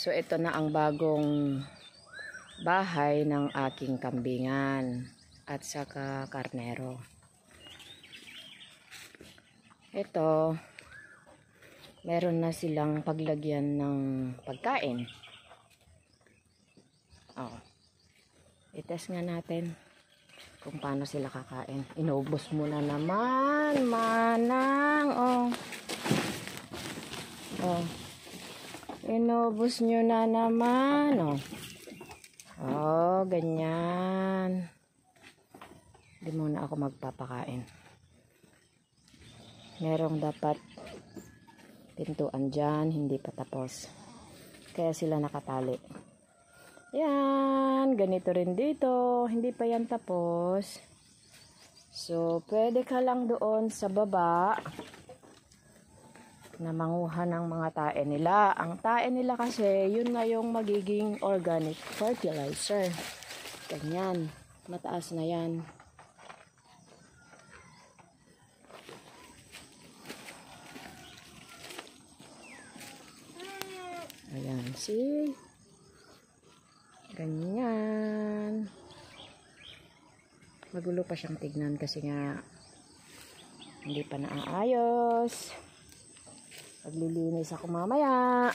So ito na ang bagong bahay ng aking kambingan at saka karnero. Ito, meron na silang paglagyan ng pagkain. Oh. I-test nga natin kung paano sila kakain. Inubos mo na naman, manang. Oh. Oh. Inubos nyo na naman. Oh. Oh, ganyan. Hindi muna ako magpapakain. Merong dapat pintuan dyan, hindi pa tapos. Kaya sila nakatali. Yan, ganito rin dito. Hindi pa yan tapos. So, pwede ka lang doon sa baba na manguha ng mga tae nila. Ang tae nila kasi, yun na yung magiging organic fertilizer. Ganyan. Mataas na yan. Ayan, see? Ganyan. Magulo pa siyang tignan kasi nga hindi pa naayos. Paglilinis ako mamaya.